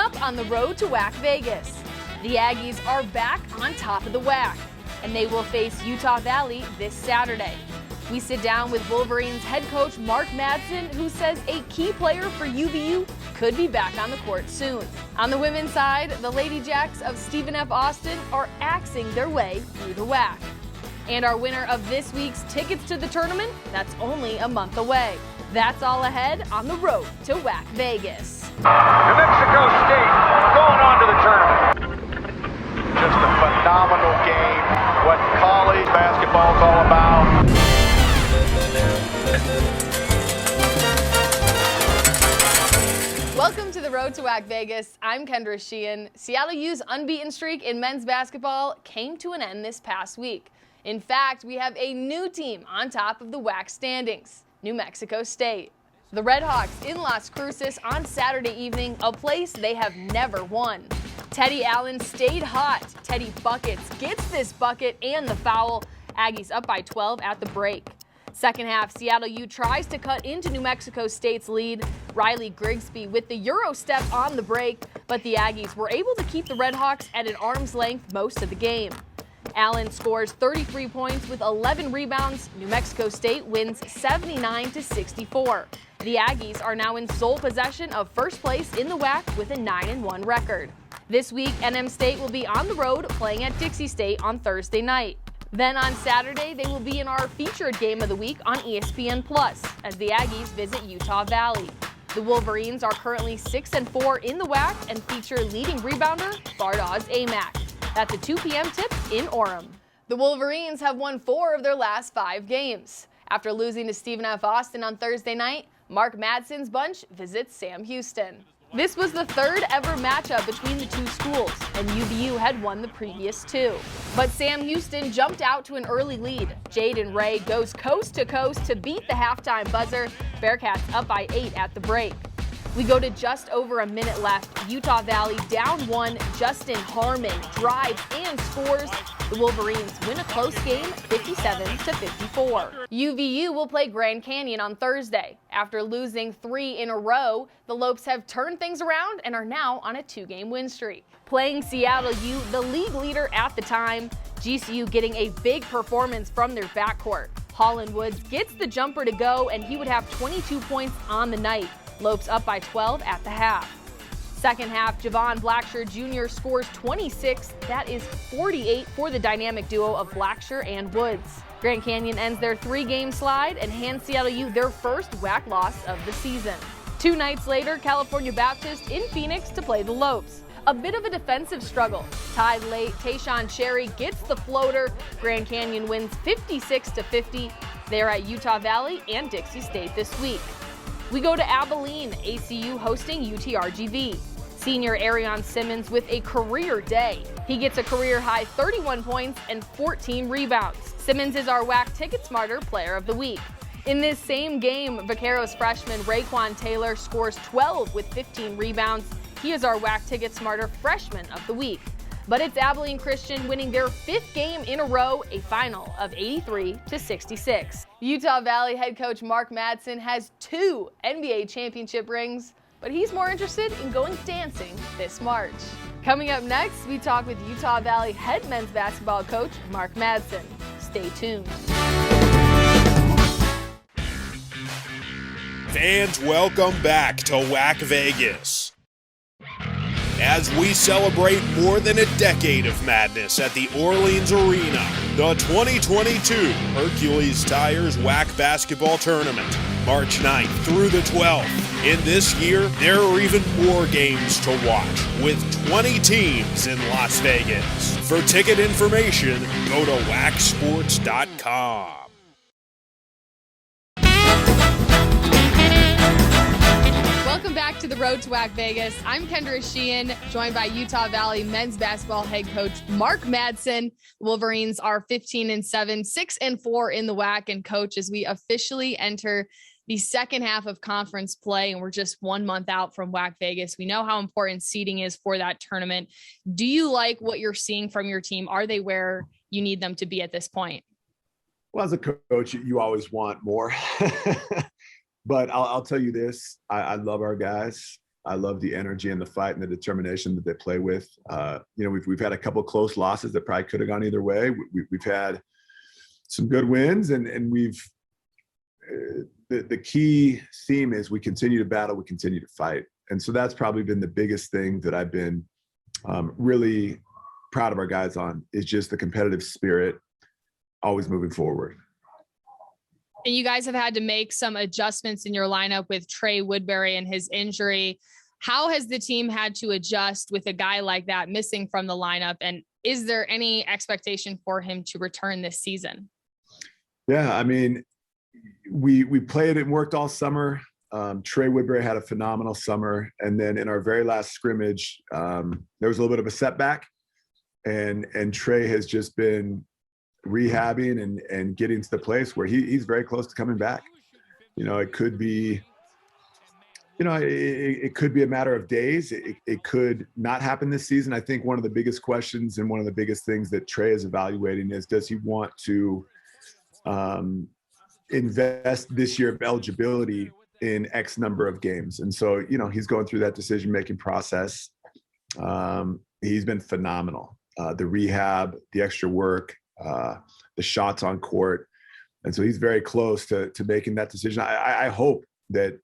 up on the road to WAC Vegas. The Aggies are back on top of the WAC, and they will face Utah Valley this Saturday. We sit down with Wolverines head coach Mark Madsen, who says a key player for UVU could be back on the court soon. On the women's side, the Lady Jacks of Stephen F. Austin are axing their way through the WAC. And our winner of this week's tickets to the tournament, that's only a month away. That's all ahead on the road to WAC Vegas. New Mexico State going on to the tournament. Just a phenomenal game. What college basketball is all about. Welcome to the road to WAC Vegas. I'm Kendra Sheehan. Seattle U's unbeaten streak in men's basketball came to an end this past week. In fact, we have a new team on top of the WAC standings, New Mexico State. The Red Hawks in Las Cruces on Saturday evening, a place they have never won. Teddy Allen stayed hot. Teddy buckets, gets this bucket and the foul. Aggies up by 12 at the break. Second half, Seattle U tries to cut into New Mexico State's lead. Riley Grigsby with the Euro step on the break, but the Aggies were able to keep the Red Hawks at an arm's length most of the game. Allen scores 33 points with 11 rebounds. New Mexico State wins 79-64. The Aggies are now in sole possession of first place in the WAC with a 9-1 record. This week, NM State will be on the road playing at Dixie State on Thursday night. Then on Saturday, they will be in our featured game of the week on ESPN Plus as the Aggies visit Utah Valley. The Wolverines are currently 6-4 in the WAC and feature leading rebounder Fardaws Amack. That's a 2 p.m. tip in Orem. The Wolverines have won 4 of their last 5 games. After losing to Stephen F. Austin on Thursday night, Mark Madsen's bunch visits Sam Houston. This was the third ever matchup between the two schools, and UVU had won the previous 2. But Sam Houston jumped out to an early lead. Jaden Ray goes coast to coast to beat the halftime buzzer. Bearcats up by 8 at the break. We go to just over a minute left. Utah Valley down 1. Justin Harmon drives and scores. The Wolverines win a close game, 57-54. UVU will play Grand Canyon on Thursday. After losing 3 in a row, the Lopes have turned things around and are now on a 2-game win streak. Playing Seattle U, the league leader at the time, GCU getting a big performance from their backcourt. Holland Woods gets the jumper to go, and he would have 22 points on the night. Lopes up by 12 at the half. Second half, Javon Blacksher Jr. scores 26. That is 48 for the dynamic duo of Blacksher and Woods. Grand Canyon ends their 3-game slide and hands Seattle U their first WAC loss of the season. 2 nights later, California Baptist in Phoenix to play the Lopes. A bit of a defensive struggle. Tied late, Tayshawn Cherry gets the floater. Grand Canyon wins 56-50. They are at Utah Valley and Dixie State this week. We go to Abilene, ACU hosting UTRGV. Senior Arion Simmons with a career day. He gets a career-high 31 points and 14 rebounds. Simmons is our WAC Ticket Smarter Player of the Week. In this same game, Vaqueros freshman Raekwon Taylor scores 12 with 15 rebounds. He is our WAC Ticket Smarter Freshman of the Week. But it's Abilene Christian winning their 5th game in a row, a final of 83-66. Utah Valley head coach Mark Madsen has 2 NBA championship rings, but he's more interested in going dancing this March. Coming up next, we talk with Utah Valley head men's basketball coach Mark Madsen. Stay tuned. Fans, welcome back to WAC Vegas. As we celebrate more than a decade of madness at the Orleans Arena, the 2022 Hercules Tires WAC Basketball Tournament, March 9th through the 12th. In this year, there are even more games to watch, with 20 teams in Las Vegas. For ticket information, go to WACsports.com. Welcome back to the road to WAC Vegas. I'm Kendra Sheehan, joined by Utah Valley men's basketball head coach Mark Madsen. Wolverines are 15-7, 6-4 in the WAC. And coach, as we officially enter the second half of conference play, and we're just 1 month out from WAC Vegas, we know how important seeding is for that tournament. Do you like what you're seeing from your team? Are they where you need them to be at this point? Well, as a coach, you always want more. But I'll tell you this, I love our guys. I love the energy and the fight and the determination that they play with. We've had a couple close losses that probably could have gone either way. We've had some good wins, and the key theme is we continue to battle, we continue to fight. And so that's probably been the biggest thing that I've been really proud of our guys on, is just the competitive spirit, always moving forward. And you guys have had to make some adjustments in your lineup with Trey Woodbury and his injury. How has the team had to adjust with a guy like that missing from the lineup? And is there any expectation for him to return this season? Yeah, I mean, we played and worked all summer. Trey Woodbury had a phenomenal summer. And then in our very last scrimmage, there was a little bit of a setback. And Trey has just been rehabbing and getting to the place where he's very close to coming back. It could be, it could be a matter of days. It could not happen this season. I think one of the biggest questions and one of the biggest things that Trey is evaluating is, does he want to invest this year of eligibility in X number of games? And so, he's going through that decision-making process. He's been phenomenal. The rehab, the extra work, the shots on court. And so he's very close to making that decision. I hope that,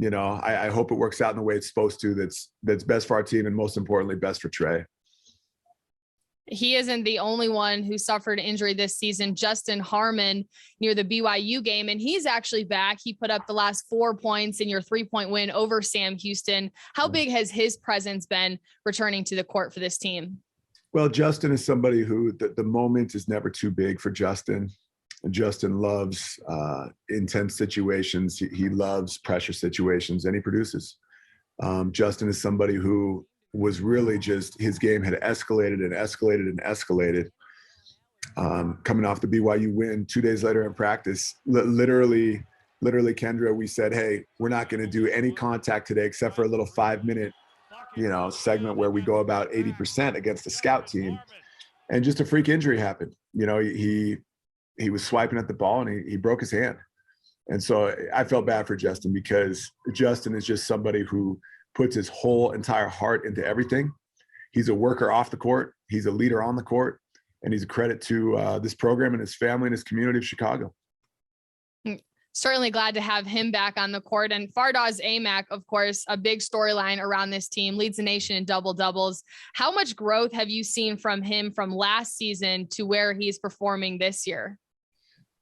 I hope it works out in the way it's supposed to, that's best for our team, and most importantly, best for Trey. He isn't the only one who suffered injury this season. Justin Harmon near the BYU game, and he's actually back. He put up the last 4 points in your 3-point win over Sam Houston. How big has his presence been returning to the court for this team? Well, Justin is somebody who the moment is never too big for Justin. Justin loves intense situations. He loves pressure situations, and he produces. Justin is somebody who was really just, his game had escalated and escalated and escalated. Coming off the BYU win 2 days later in practice, literally, Kendra, we said, hey, we're not going to do any contact today except for a little 5-minute, segment where we go about 80% against the scout team. And just a freak injury happened. He was swiping at the ball and he broke his hand. And so I felt bad for Justin, because Justin is just somebody who puts his whole entire heart into everything. He's a worker off the court. He's a leader on the court. And he's a credit to this program and his family and his community of Chicago. Certainly glad to have him back on the court. And Fardaws Aimaq, of course, a big storyline around this team, leads the nation in double doubles. How much growth have you seen from him from last season to where he's performing this year?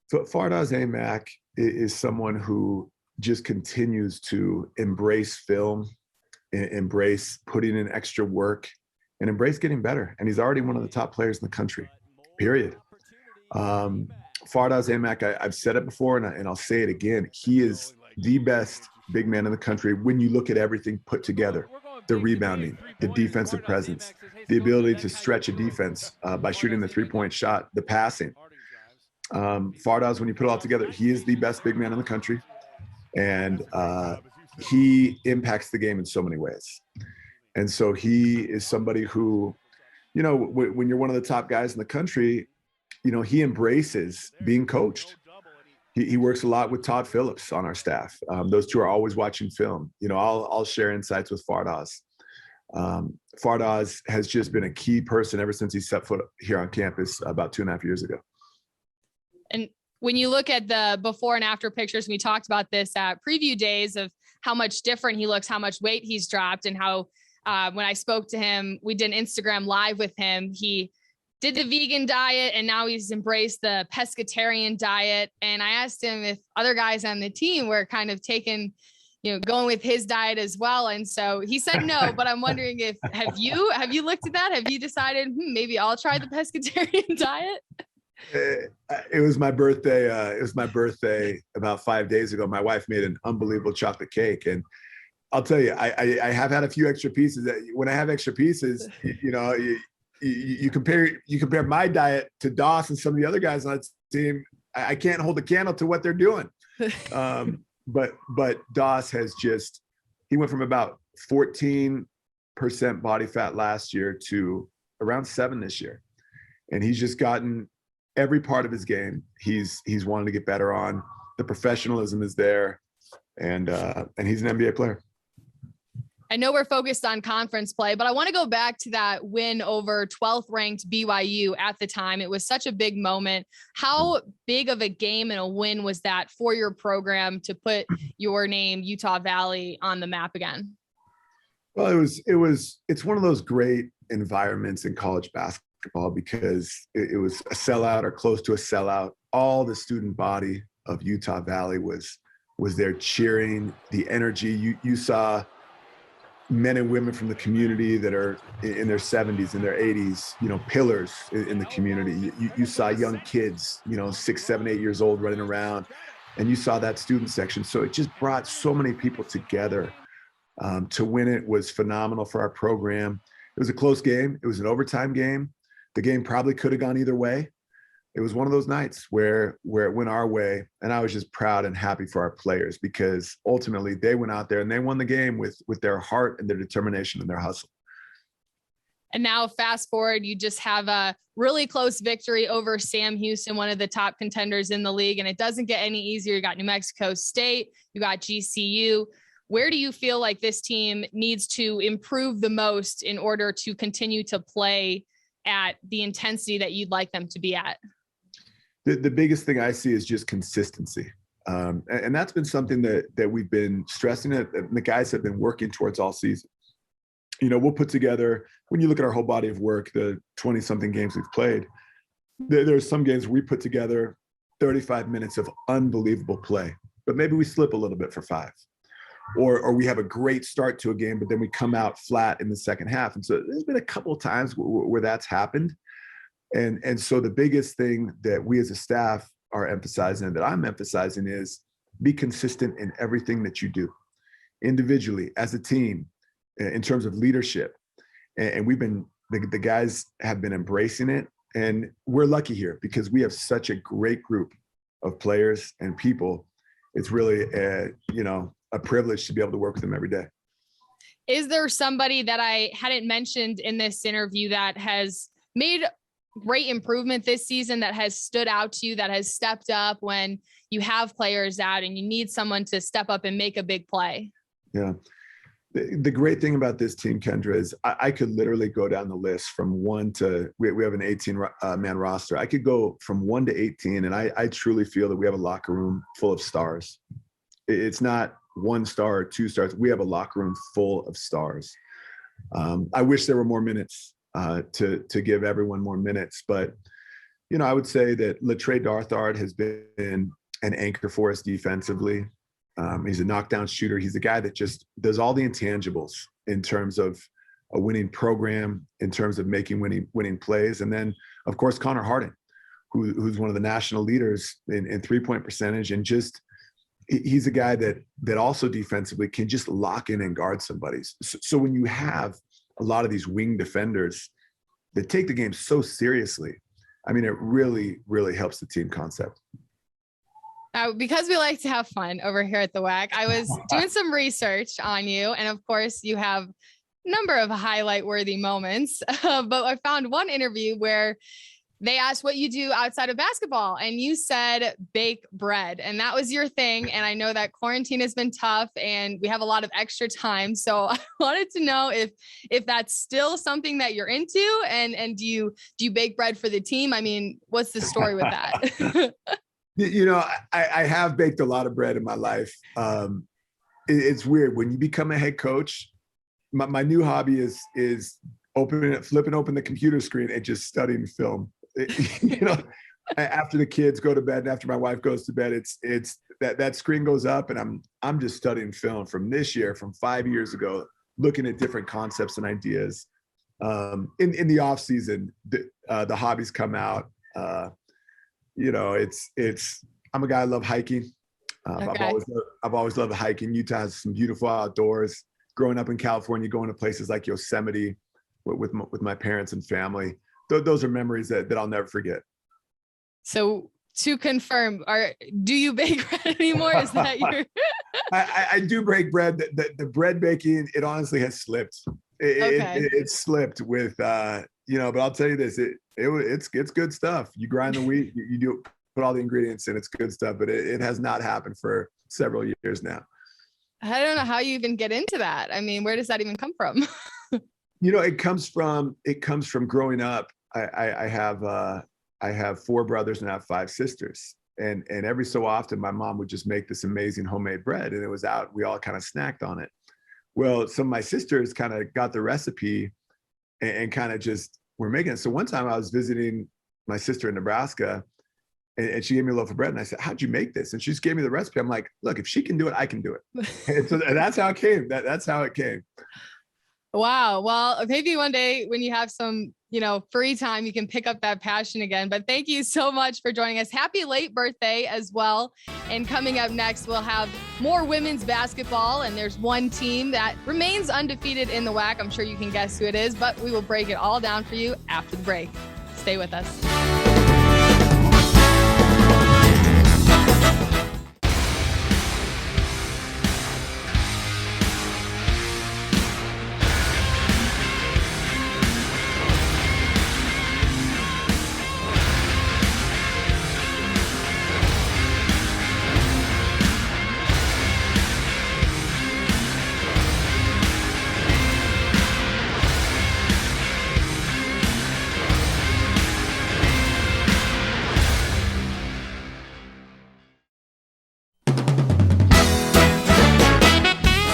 So Fardaws Aimaq is someone who just continues to embrace film, embrace putting in extra work, and embrace getting better. And he's already one of the top players in the country, period. Fardaws Aimaq, I've said it before, and I'll say it again. He is the best big man in the country when you look at everything put together: the rebounding, the defensive presence, the ability to stretch a defense by shooting the 3-point shot, the passing. Fardaws, when you put it all together, he is the best big man in the country, and he impacts the game in so many ways. And so he is somebody who, when you're one of the top guys in the country, he embraces being coached. He works a lot with Todd Phillips on our staff. Those two are always watching film. I'll share insights with Fardaws. Fardaws has just been a key person ever since he set foot here on campus about 2.5 years ago. And when you look at the before and after pictures, we talked about this at preview days of how much different he looks, how much weight he's dropped, and how when I spoke to him, we did an Instagram live with him. He did the vegan diet, and now he's embraced the pescatarian diet. And I asked him if other guys on the team were kind of taking, going with his diet as well. And so he said no, but I'm wondering if, have you looked at that? Have you decided maybe I'll try the pescatarian diet? It was my birthday. It was my birthday about 5 days ago. My wife made an unbelievable chocolate cake, and I'll tell you, I have had a few extra pieces. When I have extra pieces, you compare my diet to Doss and some of the other guys on that team. I can't hold a candle to what they're doing. But Doss has he went from about 14% body fat last year to around 7 this year, and he's just gotten every part of his game. He's wanted to get better on. The professionalism is there, and he's an NBA player. I know we're focused on conference play, but I want to go back to that win over 12th ranked BYU at the time. It was such a big moment. How big of a game and a win was that for your program to put your name, Utah Valley, on the map again? Well, it's one of those great environments in college basketball because it was a sellout or close to a sellout. All the student body of Utah Valley was there cheering. The energy, you saw men and women from the community that are in their 70s and their 80s, pillars in the community. You saw young kids, 6, 7, 8 years old running around, and you saw that student section. So it just brought so many people together. To win it was phenomenal for our program. It was a close game. It was an overtime game. The game probably could have gone either way. It was one of those nights where it went our way, and I was just proud and happy for our players because ultimately they went out there and they won the game with their heart and their determination and their hustle. And now fast forward, you just have a really close victory over Sam Houston, one of the top contenders in the league, and it doesn't get any easier. You got New Mexico State, you got GCU. Where do you feel like this team needs to improve the most in order to continue to play at the intensity that you'd like them to be at? The biggest thing I see is just consistency. And that's been something that we've been stressing it. The guys have been working towards all season. We'll put together, when you look at our whole body of work, the 20 something games we've played, there's some games we put together 35 minutes of unbelievable play, but maybe we slip a little bit for 5. Or we have a great start to a game, but then we come out flat in the second half. And so there's been a couple of times where that's happened. And so the biggest thing that we as a staff are emphasizing, and that I'm emphasizing, is be consistent in everything that you do, individually, as a team, in terms of leadership. And the guys have been embracing it. And we're lucky here because we have such a great group of players and people. It's really a privilege to be able to work with them every day. Is there somebody that I hadn't mentioned in this interview that has made great improvement this season, that has stood out to you, that has stepped up when you have players out and you need someone to step up and make a big play? Yeah. The great thing about this team, Kendra, is I could literally go down the list from 1 to, we have an 18-man roster. I could go from 1 to 18, and I truly feel that we have a locker room full of stars. It's not 1 star or 2 stars. We have a locker room full of stars. I wish there were more minutes to give everyone more minutes, but I would say that Latrey Darthard has been an anchor for us defensively. He's a knockdown shooter. He's a guy that just does all the intangibles in terms of a winning program, in terms of making winning plays. And then, of course, Connor Harding, who's one of the national leaders in 3-point percentage, and just he's a guy that also defensively can just lock in and guard somebody. So when you have a lot of these wing defenders that take the game so seriously, I mean, it really, really helps the team concept. Because we like to have fun over here at the WAC, I was doing some research on you. And of course, you have a number of highlight worthy moments. But I found one interview where they asked what you do outside of basketball, and you said bake bread, and that was your thing. And I know that quarantine has been tough and we have a lot of extra time. So I wanted to know if that's still something that you're into, and do you bake bread for the team? I mean, what's the story with that? I have baked a lot of bread in my life. It's weird when you become a head coach. My new hobby is flipping open the computer screen and just studying film. After the kids go to bed and after my wife goes to bed, it's that screen goes up and I'm just studying film from this year, from 5 years ago, looking at different concepts and ideas. In the off season, the hobbies come out. I'm a guy, I love hiking. Okay. I've always loved hiking. Utah has some beautiful outdoors. Growing up in California, going to places like Yosemite with my parents and family, those are memories that I'll never forget. So to confirm, do you bake bread anymore? Is that your? I do bake bread. The bread baking, it honestly has slipped. It slipped with but I'll tell you this, it's good stuff. You grind the wheat, you do put all the ingredients in, it's good stuff, but it has not happened for several years now. I don't know how you even get into that. I mean, where does that even come from? It comes from growing up. I have 4 brothers and I have 5 sisters. And every so often my mom would just make this amazing homemade bread, and it was out. We all kind of snacked on it. Well, some of my sisters kind of got the recipe and kind of just were making it. So one time I was visiting my sister in Nebraska, and she gave me a loaf of bread, and I said, "How'd you make this?" And she just gave me the recipe. I'm like, "Look, if she can do it, I can do it." And that's how it came. That's how it came. Wow. Well, maybe one day when you have some, free time, you can pick up that passion again. But thank you so much for joining us. Happy late birthday as well. And coming up next, we'll have more women's basketball. And there's one team that remains undefeated in the WAC. I'm sure you can guess who it is, but we will break it all down for you after the break. Stay with us.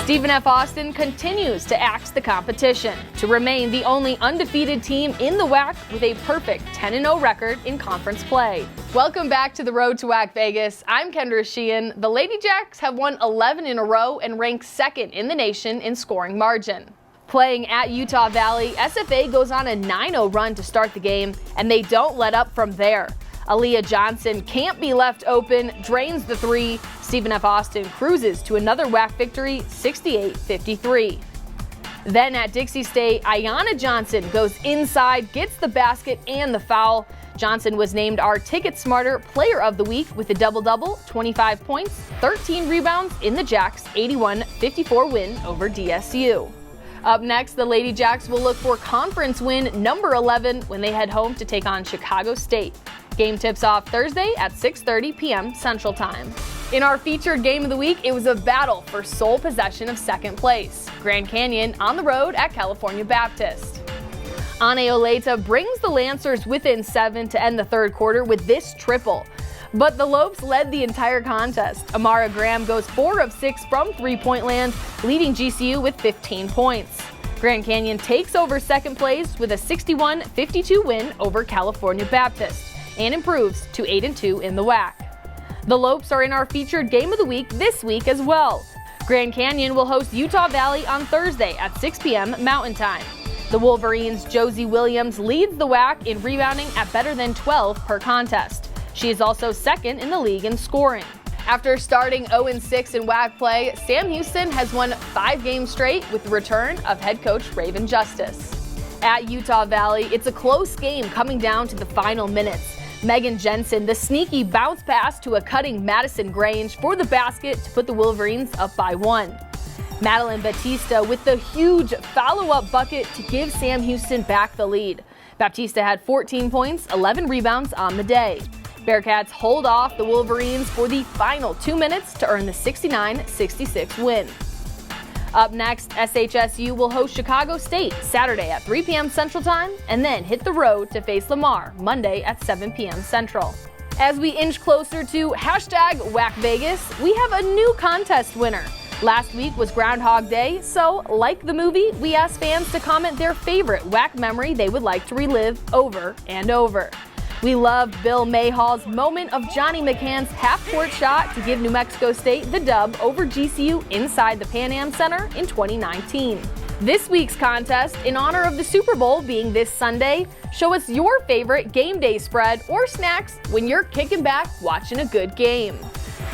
Stephen F. Austin continues to axe the competition to remain the only undefeated team in the WAC with a perfect 10-0 record in conference play. Welcome back to the Road to WAC Vegas. I'm Kendra Sheehan. The Lady Jacks have won 11 in a row and rank 2nd in the nation in scoring margin. Playing at Utah Valley, SFA goes on a 9-0 run to start the game, and they don't let up from there. Aaliyah Johnson can't be left open, drains the 3. Stephen F. Austin cruises to another WAC victory, 68-53. Then at Dixie State, Ayanna Johnson goes inside, gets the basket and the foul. Johnson was named our Ticket Smarter Player of the Week with a double-double, 25 points, 13 rebounds in the Jacks' 81-54 win over DSU. Up next, the Lady Jacks will look for conference win number 11 when they head home to take on Chicago State. Game tips off Thursday at 6:30 p.m. Central Time. In our featured game of the week, it was a battle for sole possession of second place. Grand Canyon on the road at California Baptist. Ane Oleta brings the Lancers within 7 to end the third quarter with this triple. But the Lopes led the entire contest. Amara Graham goes 4 of 6 from three-point land, leading GCU with 15 points. Grand Canyon takes over second place with a 61-52 win over California Baptist and improves to 8-2 in the WAC. The Lopes are in our featured game of the week this week as well. Grand Canyon will host Utah Valley on Thursday at 6 p.m. Mountain Time. The Wolverines' Josie Williams leads the WAC in rebounding at better than 12 per contest. She is also second in the league in scoring. After starting 0-6 in WAC play, Sam Houston has won 5 games straight with the return of head coach Raven Justice. At Utah Valley, it's a close game coming down to the final minutes. Megan Jensen, the sneaky bounce pass to a cutting Madison Grange for the basket to put the Wolverines up by 1. Madeline Batista with the huge follow-up bucket to give Sam Houston back the lead. Baptista had 14 points, 11 rebounds on the day. Bearcats hold off the Wolverines for the final 2 minutes to earn the 69-66 win. Up next, SHSU will host Chicago State Saturday at 3 p.m. Central Time and then hit the road to face Lamar Monday at 7 p.m. Central. As we inch closer to #WAC Vegas, we have a new contest winner. Last week was Groundhog Day, so like the movie, we asked fans to comment their favorite WAC memory they would like to relive over and over. We loved Bill Mayhall's moment of Johnny McCann's half-court shot to give New Mexico State the dub over GCU inside the Pan Am Center in 2019. This week's contest, in honor of the Super Bowl being this Sunday, show us your favorite game day spread or snacks when you're kicking back watching a good game.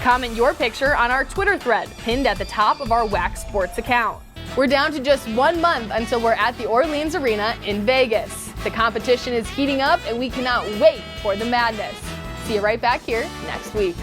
Comment your picture on our Twitter thread pinned at the top of our WAC Sports account. We're down to just 1 month until we're at the Orleans Arena in Vegas. The competition is heating up and we cannot wait for the madness. See you right back here next week.